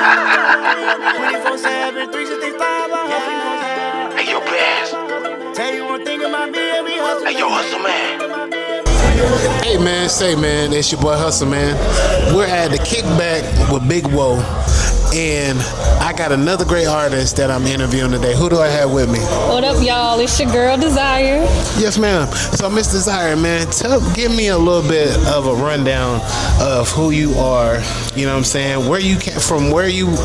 24/7, 365, Hey, yo, Bass. tell you one thing about me, every hustle. Hey, yo, Hustle Man. Hey man, it's your boy Hustle Man. We're at the Kickback with Big Woe, and I got another great artist that I'm interviewing today. Who do I have with me? What up, y'all? It's your girl, Desire. Yes, ma'am. So, Miss Desire, man, give me a little bit of a rundown of who you are. You know what I'm saying? Where you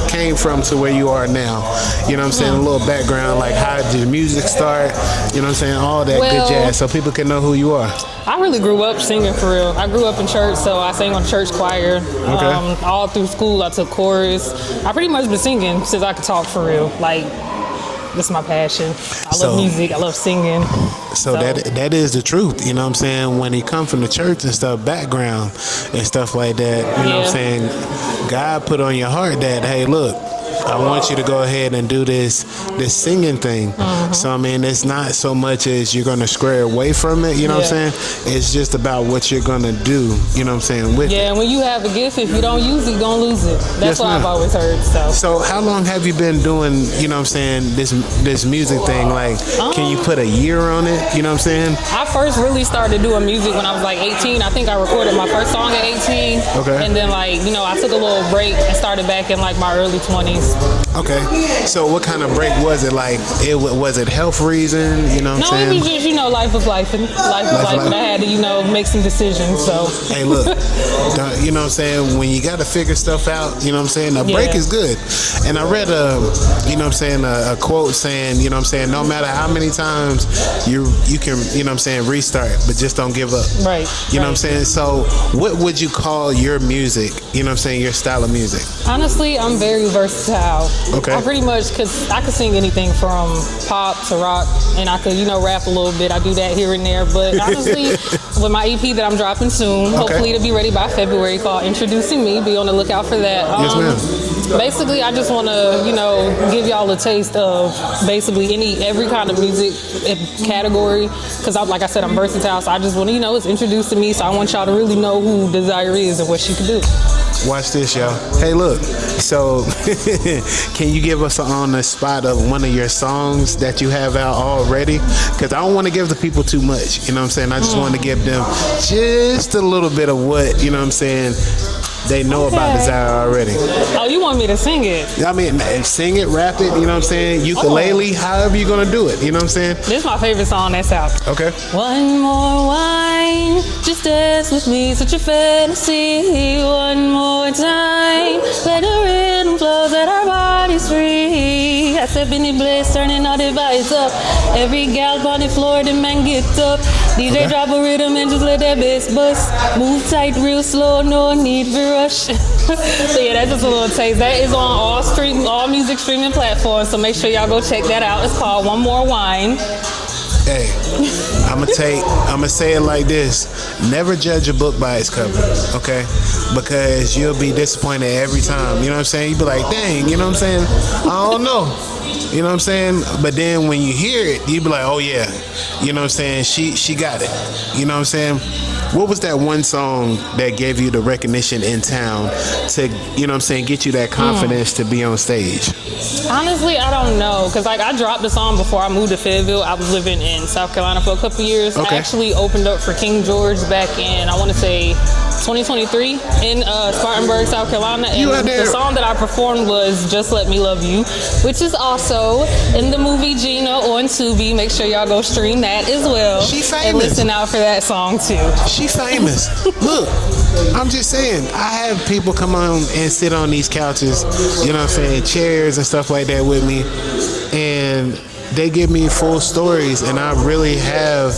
came from to where you are now. You know what I'm saying? A little background, like how did your music start? You know what I'm saying? All that good jazz, so people can know who you are. I really grew up singing for real. I grew up in church, so I sang on church choir. Okay. All through school, I took chorus. I pretty much been singing since I could talk for real. Like, this is my passion. I love music. I love singing. So that is the truth, you know what I'm saying? When he come from the church and stuff, background and stuff like that, you know what I'm saying? God put on your heart that, hey, look, I want you to go ahead and do this singing thing. So, I mean, it's not so much as you're going to square away from it, you know what I'm saying? It's just about what you're going to do, you know what I'm saying, with it. Yeah, when you have a gift, if you don't use it, you're going to lose it. That's what I've always heard, So how long have you been doing, you know what I'm saying, this music thing? Like, can you put a year on it, you know what I'm saying? I first really started doing music when I was like 18. I think I recorded my first song at 18. Okay. And then, like, you know, I took a little break and started back in, like, my early 20s. Okay. So what kind of break was it? Like, was it health reason? You know what I'm saying? No, it was just, you know, life was life. And life was life. And I had to, you know, make some decisions, so. Hey, look, you know what I'm saying? When you got to figure stuff out, you know what I'm saying? A break is good. And I read you know what I'm saying, a quote saying, you know what I'm saying, no matter how many times you can, you know what I'm saying, restart, but just don't give up. Right. You know what I'm saying? So what would you call your music, you know what I'm saying, your style of music? Honestly, I'm very versatile. Okay. I pretty much, I could sing anything from pop to rock, and I could, you know, rap a little bit. I do that here and there. But honestly, with my EP that I'm dropping soon, hopefully it'll be ready by February, called Introducing Me. Be on the lookout for that. Yes, ma'am. Basically, I just want to, you know, give y'all a taste of basically every kind of music category, because like I said, I'm versatile. So I just want to, you know, it's introducing me. So I want y'all to really know who Desire is and what she can do. Watch this, y'all. Hey, look. So, can you give us on the spot of one of your songs that you have out already? Because I don't want to give the people too much. You know what I'm saying? I just want to give them just a little bit of what, you know what I'm saying, they know about Desire already. Oh, you want me to sing it? I mean, sing it, rap it, you know what I'm saying? Ukulele, however you're going to do it, you know what I'm saying? This is my favorite song that's out. Okay. One more wine, just dance with me, such a fantasy. One more time, let the rhythm flow, let our bodies free. I said, Benny Blaze, turning all the vibes up. Every gal on the floor, the man get up. DJ drop a rhythm and just let that bass bust. Move tight, real slow, no need for rush. So yeah, that's just a little taste. That is on all music streaming platforms, so make sure y'all go check that out. It's called One More Wine. Hey, I'm gonna say it like this: never judge a book by its cover, okay? Because you'll be disappointed every time. You know what I'm saying? You be like, dang, you know what I'm saying? I don't know. You know what I'm saying? But then when you hear it, you be like, oh yeah, you know what I'm saying? She got it. You know what I'm saying? What was that one song that gave you the recognition in town to, you know what I'm saying, get you that confidence to be on stage? Honestly, I don't know, because like I dropped the song before I moved to Fayetteville. I was living in South Carolina for a couple years. Okay. I actually opened up for King George back in, I want to say, 2023 in Spartanburg, South Carolina. And the song that I performed was Just Let Me Love You, which is also in the movie Gina on Tubi. Make sure y'all go stream that as well. She famous. And listen out for that song too. She famous. Look, I'm just saying, I have people come on and sit on these couches, you know what I'm saying, chairs and stuff like that with me, and they give me full stories, and I really have,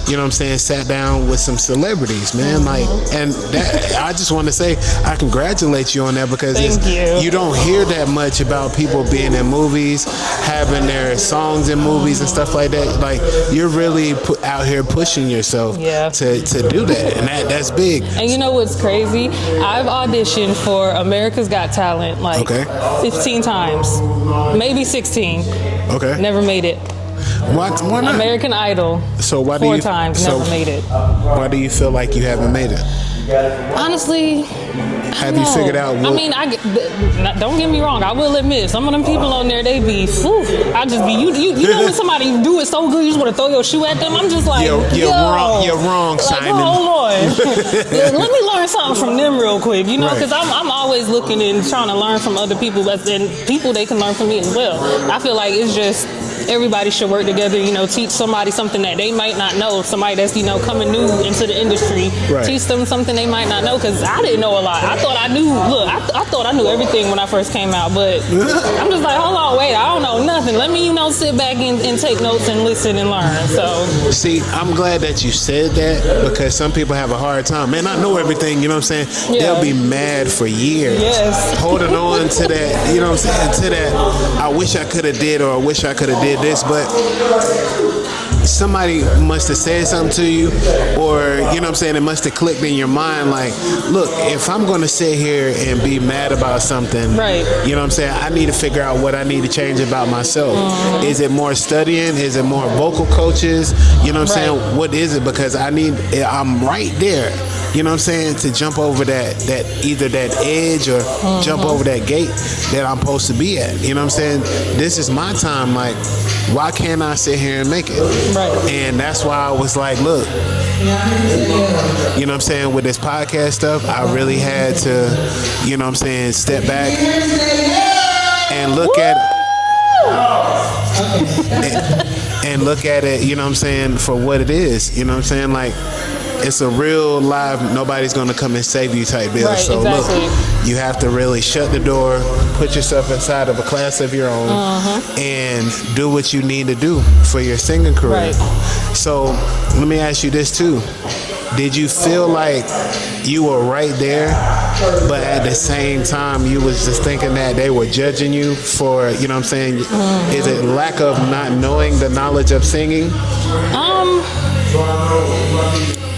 you know what I'm saying, sat down with some celebrities, man. Like, and that, I just want to say, I congratulate you on that, because you don't hear that much about people being in movies, having their songs in movies and stuff like that. Like, you're really out here pushing yourself to do that, and that's big. And you know what's crazy? I've auditioned for America's Got Talent like 15 times, maybe 16. Okay. Never made it. Why not? American Idol. So why do 4 times, never made it. Why do you feel like you haven't made it? Honestly, Have you figured out what? I mean, don't get me wrong. I will admit, some of them people on there, they be, I just be, you know when somebody do it so good, you just want to throw your shoe at them. I'm just like, you're wrong, like, Simon. hold on. Let me learn something from them real quick, you know, because I'm always looking and trying to learn from other people, and people they can learn from me as well. I feel like it's just, everybody should work together, you know, teach somebody something that they might not know. Somebody that's, you know, coming new into the industry, teach them something they might not know, because I didn't know a lot. I thought I knew, I thought I knew everything when I first came out, but I'm just like, hold on, wait, I don't know nothing. Let me, you know, sit back and take notes and listen and learn. So, see, I'm glad that you said that, because some people have a hard time. Man, I know everything, you know what I'm saying? Yeah. They'll be mad for years. Yes. Holding on to that, you know what I'm saying, to that, I wish I could have did, or I wish I could have did this, but somebody must have said something to you, or you know what I'm saying, it must have clicked in your mind like, look, if I'm going to sit here and be mad about something, you know what I'm saying, I need to figure out what I need to change about myself. Is it more studying? Is it more vocal coaches? You know what I'm saying? What is it? Because I'm right there, you know what I'm saying, to jump over that either that edge or jump over that gate that I'm supposed to be at. You know what I'm saying? This is my time. Like, why can't I sit here and make it? And that's why I was like, look, you know what I'm saying, with this podcast stuff, I really had to, you know what I'm saying, step back and look at it. And look at it, you know what I'm saying, for what it is. You know what I'm saying? Like, it's a real live, nobody's going to come and save you type deal. So look, you have to really shut the door, put yourself inside of a class of your own, and do what you need to do for your singing career. So let me ask you this too. Did you feel like you were right there, but at the same time you was just thinking that they were judging you for, you know what I'm saying, is it lack of not knowing the knowledge of singing?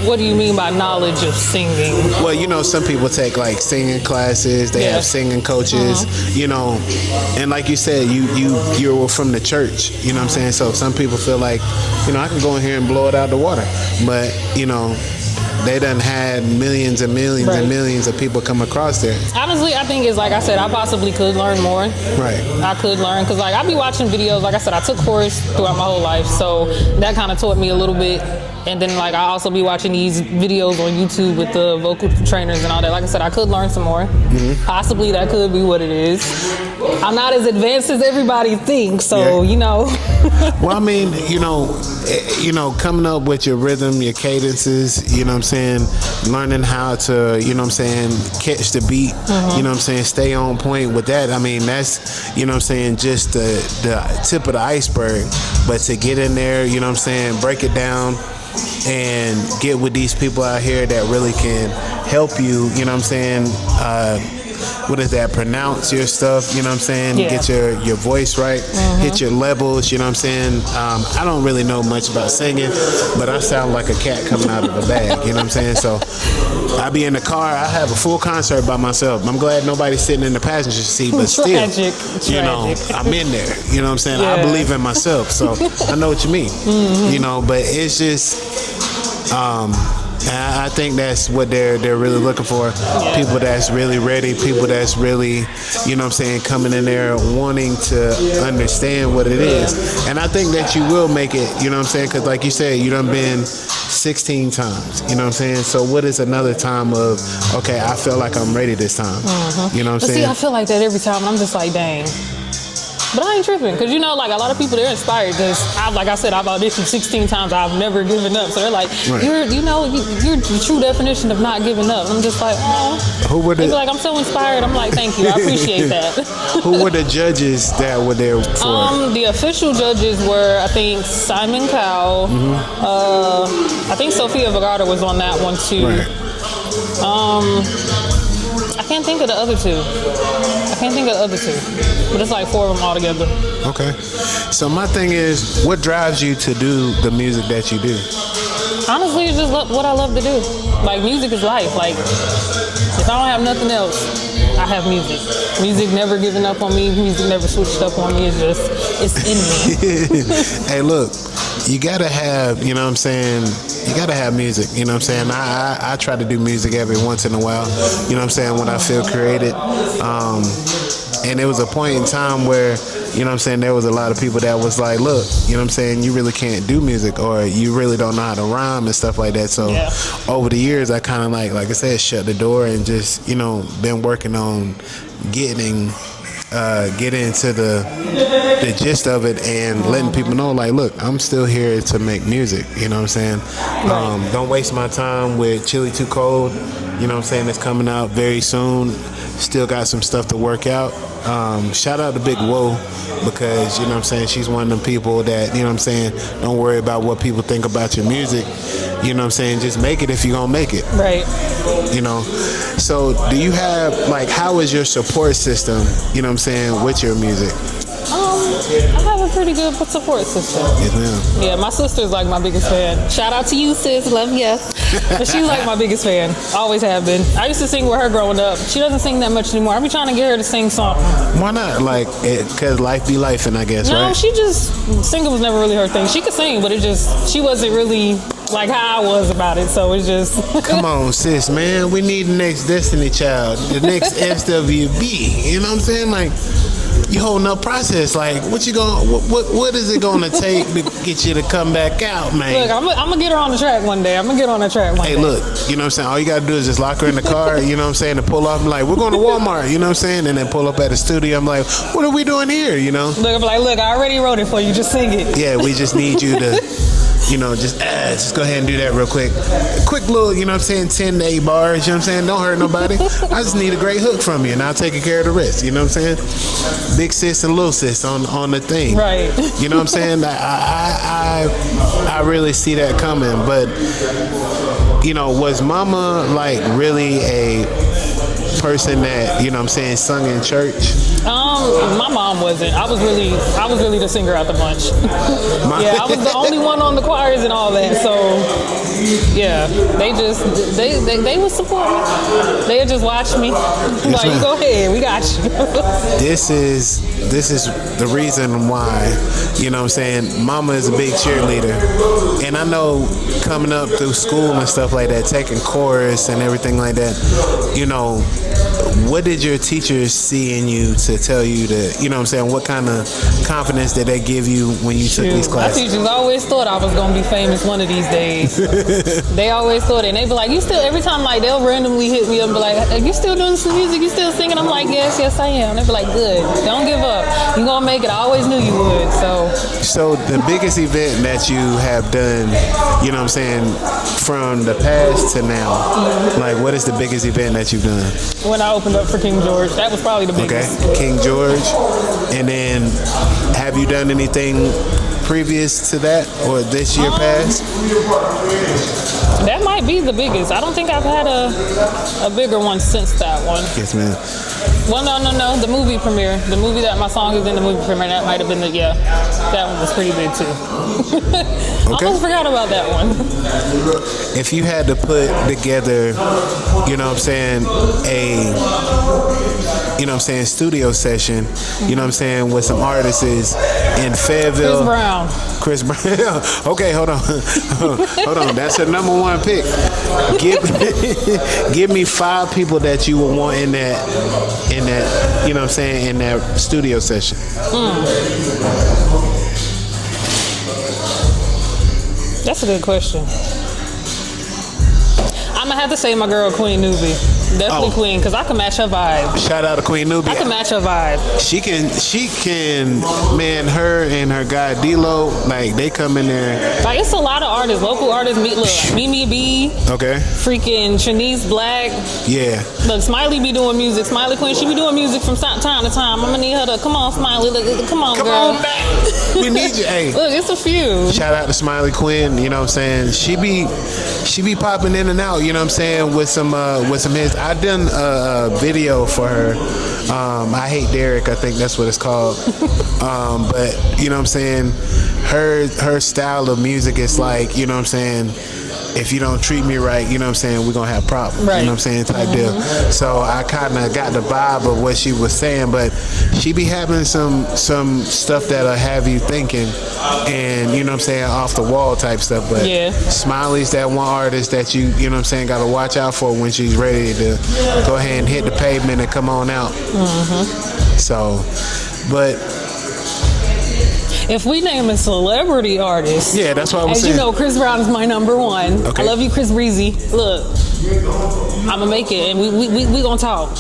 What do you mean by knowledge of singing? Well, you know, some people take like singing classes. They have singing coaches. You know, and like you said, you were from the church. You know what I'm saying? So some people feel like, you know, I can go in here and blow it out the water, but you know, they done had millions and millions and millions of people come across there. Honestly, I think it's like I said, I possibly could learn more. I could learn, because like I be watching videos. Like I said, I took chorus throughout my whole life, so that kind of taught me a little bit. And then like I also be watching these videos on YouTube with the vocal trainers and all that. Like I said, I could learn some more. Possibly that could be what it is. I'm not as advanced as everybody thinks, so you know. Well, I mean, you know, coming up with your rhythm, your cadences, you know what I'm saying, learning how to, you know what I'm saying, catch the beat, you know what I'm saying, stay on point with that. I mean, that's, you know what I'm saying, just the tip of the iceberg. But to get in there, you know what I'm saying, break it down and get with these people out here that really can help you, you know what I'm saying, what is that, pronounce your stuff, you know what I'm saying, get your voice right, hit your levels, you know what I'm saying. I don't really know much about singing, but I sound like a cat coming out of a bag, you know what I'm saying. So I be in the car, I have a full concert by myself. I'm glad nobody's sitting in the passenger seat, but still, you know, I'm in there, you know what I'm saying. I believe in myself, so I know what you mean, you know, but it's just I think that's what they're really looking for. People that's really ready, people that's really, you know what I'm saying, coming in there wanting to understand what it is. And I think that you will make it, you know what I'm saying, because like you said, you done been 16 times, you know what I'm saying. So what is another time of, okay, I feel like I'm ready this time, you know what I'm saying. See, I feel like that every time, and I'm just like, dang. But I ain't tripping, because you know, like a lot of people, they're inspired, because like I said, I've auditioned 16 times, I've never given up. So they're like, you're the true definition of not giving up. And I'm just like, oh. Who were they be like, I'm so inspired. I'm like, thank you, I appreciate that. Who were the judges that were there for? The official judges were, I think, Simon Cowell. I think Sofia Vergara was on that one too. I can't think of the other two. But it's like 4 of them all together. Okay. So my thing is, what drives you to do the music that you do? Honestly, it's just what I love to do. Like, music is life. Like, if I don't have nothing else, I have music. Music never given up on me. Music never switched up on me. It's in me. Hey, look, you gotta have, you know what I'm saying, you gotta have music, you know what I'm saying. I try to do music every once in a while, you know what I'm saying, when I feel created. And there was a point in time where, you know what I'm saying, there was a lot of people that was like, look, you know what I'm saying, you really can't do music, or you really don't know how to rhyme and stuff like that. So over the years, I kind of like I said, shut the door and just, you know, been working on getting into the gist of it and letting people know, like, look, I'm still here to make music, you know what I'm saying. Don't waste my time with Chili Too Cold, you know what I'm saying, it's coming out very soon. Still got some stuff to work out. Shout out to Big Woe, because, you know what I'm saying, she's one of them people that, you know what I'm saying, don't worry about what people think about your music, you know what I'm saying, just make it if you're gonna make it. Right. You know, so do you have, like, how is your support system, you know what I'm saying, with your music? I have a pretty good support system. Yes, ma'am. Yeah, my sister's like my biggest fan. Shout out to you, sis. Love ya. But she's like my biggest fan. Always have been. I used to sing with her growing up. She doesn't sing that much anymore. I be trying to get her to sing something. Why not? Like, because life be lifing, I guess, right? No, she just, singing was never really her thing. She could sing, but she wasn't really like how I was about it. So it's just. Come on, sis, man. We need the next Destiny Child, the next SWB. You know what I'm saying? Like, you holding up process. Like, what is it gonna take to get you to come back out, man? Look, I'm gonna get her on the track one day. Hey, look, you know what I'm saying? All you gotta do is just lock her in the car, you know what I'm saying, and pull off. I'm like, we're going to Walmart, you know what I'm saying? And then pull up at the studio. I'm like, what are we doing here, you know? Look, I'm like, look, I already wrote it for you. Just sing it. Yeah, we just need you to, you know, just go ahead and do that real quick. Quick little, you know what I'm saying, 10 to 8 bars, you know what I'm saying? Don't hurt nobody. I just need a great hook from you, and I'll take care of the rest, you know what I'm saying? Big sis and little sis on the thing. Right. You know what I'm saying? I really see that coming, but, you know, was mama, like, really a person that, you know what I'm saying, sung in church? My mom wasn't. I was really the singer out the bunch. Yeah, I was the only one on the choirs and all that. So yeah, they would support me. They would just watch me. Like, you go ahead, we got you. This is the reason why, you know what I'm saying, mama is a big cheerleader. And I know coming up through school and stuff like that, taking chorus and everything like that, you know, what did your teachers see in you to tell you to, you know what I'm saying, what kind of confidence did they give you when you took these classes? My teachers always thought I was going to be famous one of these days. They always thought it. And they'd be like, you still, every time, like, they'll randomly hit me up and be like, are you still doing some music? You still singing? I'm like, yes, I am. They'd be like, good. Don't give up. You're going to make it. I always knew you would. So the biggest event that you have done, you know what I'm saying, from the past to now, like, what is the biggest event that you've done? When I opened up for King George, that was probably the biggest. Okay, King George. And then, have you done anything previous to that or this year past? That might be the biggest. I don't think I've had a bigger one since that one. Yes, ma'am. Well, no. The movie premiere. The movie that my song is in, the movie premiere, that might have been that one was pretty big too. Okay. Almost forgot about that one. If you had to put together, you know what I'm saying, you know what I'm saying, studio session, you know what I'm saying, with some artists in Fayetteville. Chris Brown. Okay, hold on. Hold on. That's her number one pick. Give me 5 people that you would want in that, you know what I'm saying, in that studio session. That's a good question. I'm gonna have to say my girl Queen Newbie. Definitely Queen, because I can match her vibe. Shout out to Queen Newbie. I can match her vibe. She can, man, her and her guy D-Lo, like, they come in there. Like, it's a lot of artists, local artists. Look, Mimi B. Okay. Freaking Shanice Black. Yeah. Look, Smiley be doing music. Smiley Queen, she be doing music from time to time. I'm gonna need her to, come on, Smiley. Come on, girl. Come on back. We need you. Hey. Look, it's a few. Shout out to Smiley Quinn, you know what I'm saying? She be popping in and out, you know what I'm saying, with some hits. I done a video for her. I Hate Derek, I think that's what it's called. But you know what I'm saying, her style of music is like, you know what I'm saying, if you don't treat me right, you know what I'm saying, we're gonna have problems. Right. You know what I'm saying, type deal. So I kind of got the vibe of what she was saying, but she be having some stuff that'll have you thinking, and you know what I'm saying, off the wall type stuff. But Yeah. Smiley's that one artist that you know what I'm saying, gotta watch out for when she's ready to go ahead and hit the pavement and come on out. So, but If we name a celebrity artist, yeah, that's what I was as saying. you know, Chris Brown is my number one. Okay. I love you, Chris Breezy. Look, I'ma make it, and we gonna talk.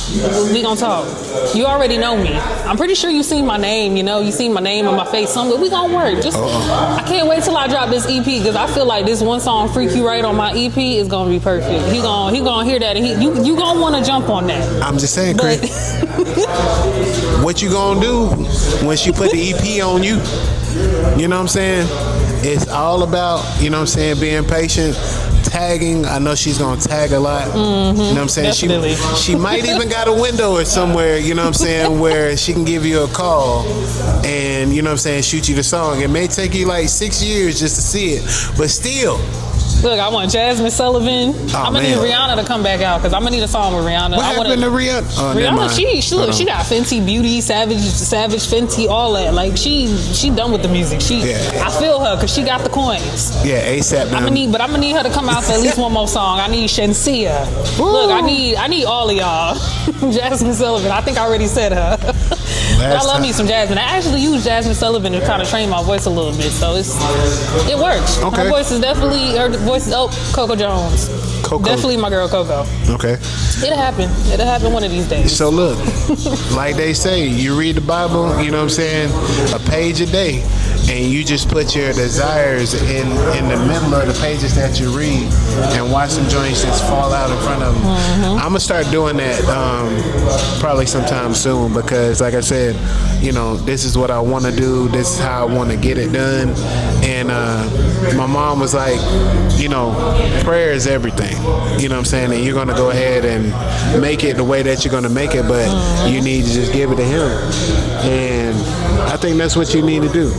We gonna talk. You already know me. I'm pretty sure you seen my name. You know, you seen my name on my face somewhere. We gonna work. Just, I can't wait till I drop this EP because I feel like this one song, "Freak You Right" on my EP is gonna be perfect. He gonna hear that, and you gonna want to jump on that. I'm just saying, But Chris, what you gonna do when she put the EP on you? You know what I'm saying? It's all about, you know what I'm saying, being patient. Tagging, I know she's gonna tag a lot. You know what I'm saying? Definitely. She might even got a window or somewhere, you know what I'm saying, where she can give you a call and, you know what I'm saying, shoot you the song. It may take you like 6 years just to see it, but still. look, I want Jasmine Sullivan. I'm gonna need man. Rihanna to come back out because I'm gonna need a song with Rihanna. What I wanna, happened to Rihanna? Oh, never Rihanna, mind. she Hold she on. got Fenty Beauty, Savage Fenty, all that. Like she done with the music. Yeah. I feel her because she got the coins. Yeah, ASAP. I'm gonna need her to come out for at least one more song. I need Shensia. Look, I need all of y'all. Jasmine Sullivan. I think I already said her. But I love me some Jasmine. I actually use Jasmine Sullivan to kind of train my voice a little bit, so it works. Okay. Her voice is Coco Jones. Coco. Definitely my girl Coco. Okay. It'll happen. It'll happen one of these days. So look, like they say, you read the Bible, you know what I'm saying, a page a day, and you just put your desires in the middle of the pages that you read and watch some joints just fall out in front of them. I'm gonna start doing that probably sometime soon because, like I said, you know, this is what I want to do. This is how I want to get it done. And my mom was like, you know, prayer is everything. You know what I'm saying? And you're gonna go ahead and make it the way that you're gonna make it, but you need to just give it to Him. And I think that's what you need to do.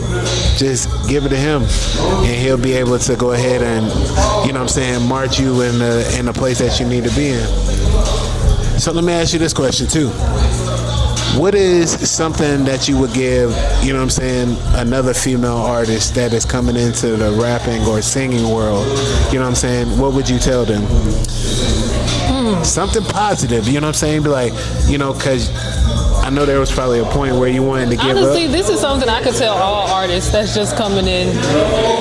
Just give it to Him, and He'll be able to go ahead and, you know what I'm saying, march you in the place that you need to be in. So let me ask you this question too. What is something that you would give, you know what I'm saying, another female artist that is coming into the rapping or singing world? You know what I'm saying? What would you tell them? Something positive, you know what I'm saying? Be like, you know, because I know there was probably a point where you wanted to give Honestly, up. this is something I could tell all artists that's just coming in.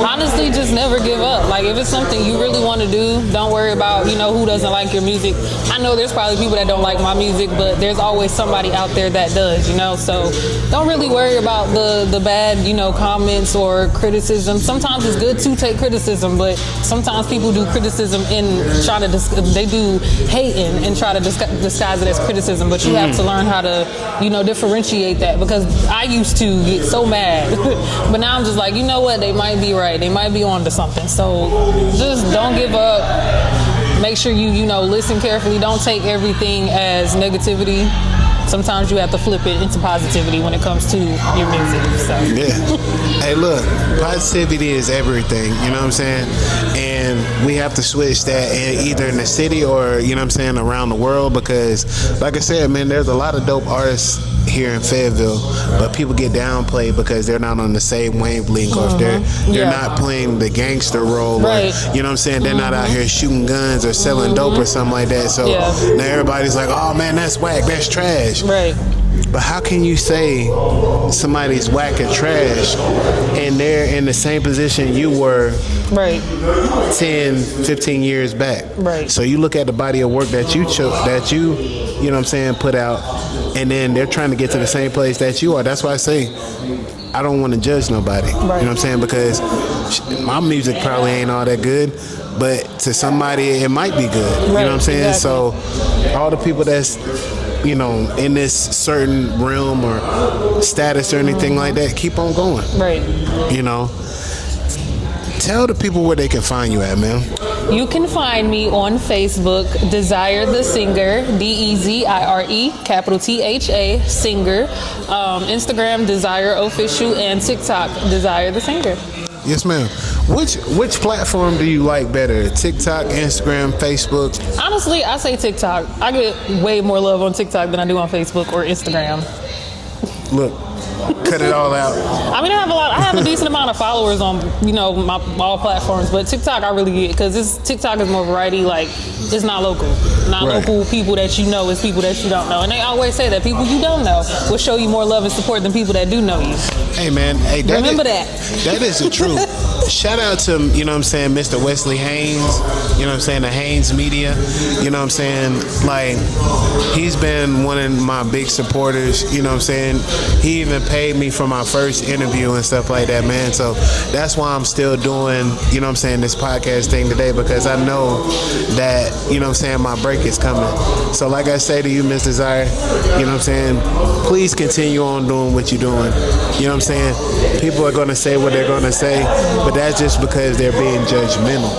Honestly, just never give up. Like, if it's something you really want to do, don't worry about, you know, who doesn't like your music. I know there's probably people that don't like my music, but there's always somebody out there that does, you know? So don't really worry about the bad, you know, comments or criticism. Sometimes it's good to take criticism, but sometimes people do criticism they do hating and try to disguise it as criticism, but you have to learn how to, you know, differentiate that, because I used to get so mad but now I'm just like, you know what, they might be right, they might be on to something. So just don't give up. Make sure you know, listen carefully. Don't take everything as negativity. Sometimes you have to flip it into positivity when it comes to your music. So Yeah. Hey, look, positivity is everything, you know what I'm saying? And we have to switch that either in the city or, you know what I'm saying, around the world, because, like I said, man, there's a lot of dope artists here in Fayetteville, but people get downplayed because they're not on the same wavelength, or if they're not playing the gangster role, Right. or, you know what I'm saying, they're not out here shooting guns or selling dope or something like that. So now everybody's like, oh man, that's whack, that's trash. right. But how can you say somebody's whack and trash and they're in the same position you were Right. 10, 15 years back? Right. So you look at the body of work that you you know what I'm saying, put out, and then they're trying to get to the same place that you are. That's why I say I don't want to judge nobody. You know what I'm saying? Because my music probably ain't all that good, but to somebody it might be good. You know what I'm saying? Exactly. So all the people that's, you know, in this certain realm or status or anything like that, keep on going. Right. You know, tell the people where they can find you at, man. You can find me on Facebook, Desire the Singer, DEZIRE, capital THA, Singer. Instagram, Desire Official, and TikTok, Desire the Singer. Yes, ma'am. Which platform do you like better? TikTok, Instagram, Facebook? Honestly, I say TikTok. I get way more love on TikTok than I do on Facebook or Instagram. Look, cut it all out. I mean, I have a decent amount of followers on, all platforms, but TikTok I really get, because TikTok is more variety. Like, it's not local. Not Right. local people that you know, it's people that you don't know. And they always say that people you don't know will show you more love and support than people that do know you. Hey, man. Hey, Remember that. That is the truth. Shout out to, Mr. Wesley Haynes, the Haynes Media, like, he's been one of my big supporters, he even paid me for my first interview and stuff like that, man, so that's why I'm still doing, this podcast thing today, because I know that, my break is coming. So like I say to you, Miss Desire, please continue on doing what you're doing. People are going to say what they're going to say, but that's just because they're being judgmental.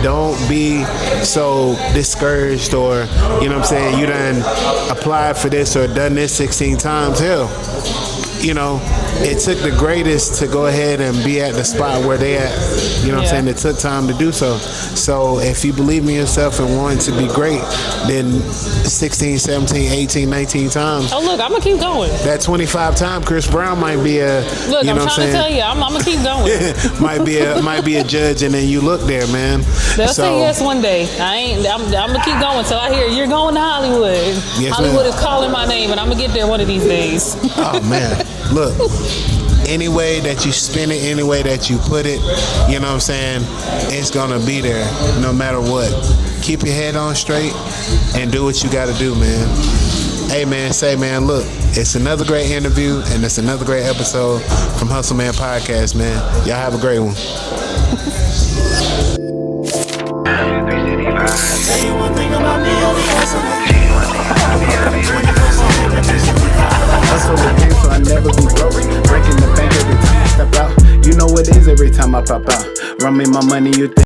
Don't be so discouraged, or, you done applied for this or done this 16 times. Hell, it took the greatest to go ahead and be at the spot where they at. It took time to do so. So if you believe in yourself and want to be great, then 16, 17, 18, 19 times. Oh, look, I'm going to keep going. That 25 time Chris Brown might be a, look, I'm trying to tell you, I'm going to keep going. might be a judge, and then you look there, man. They'll say yes one day. I'm going to keep going till I hear you're going to Hollywood. Yes, Hollywood ma'am. is calling my name, and I'm going to get there one of these days. Oh, man. Look, any way that you spin it, any way that you put it, it's going to be there no matter what. Keep your head on straight and do what you got to do, man. Hey, man, look, it's another great interview, and it's another great episode from Hustle Man Podcast, man. Y'all have a great one. Tell you one thing about me, I'll be hustling. Hustle the game so I never be broke. Breaking the bank every time I step out. You know it is every time I pop out. Run me my money, you think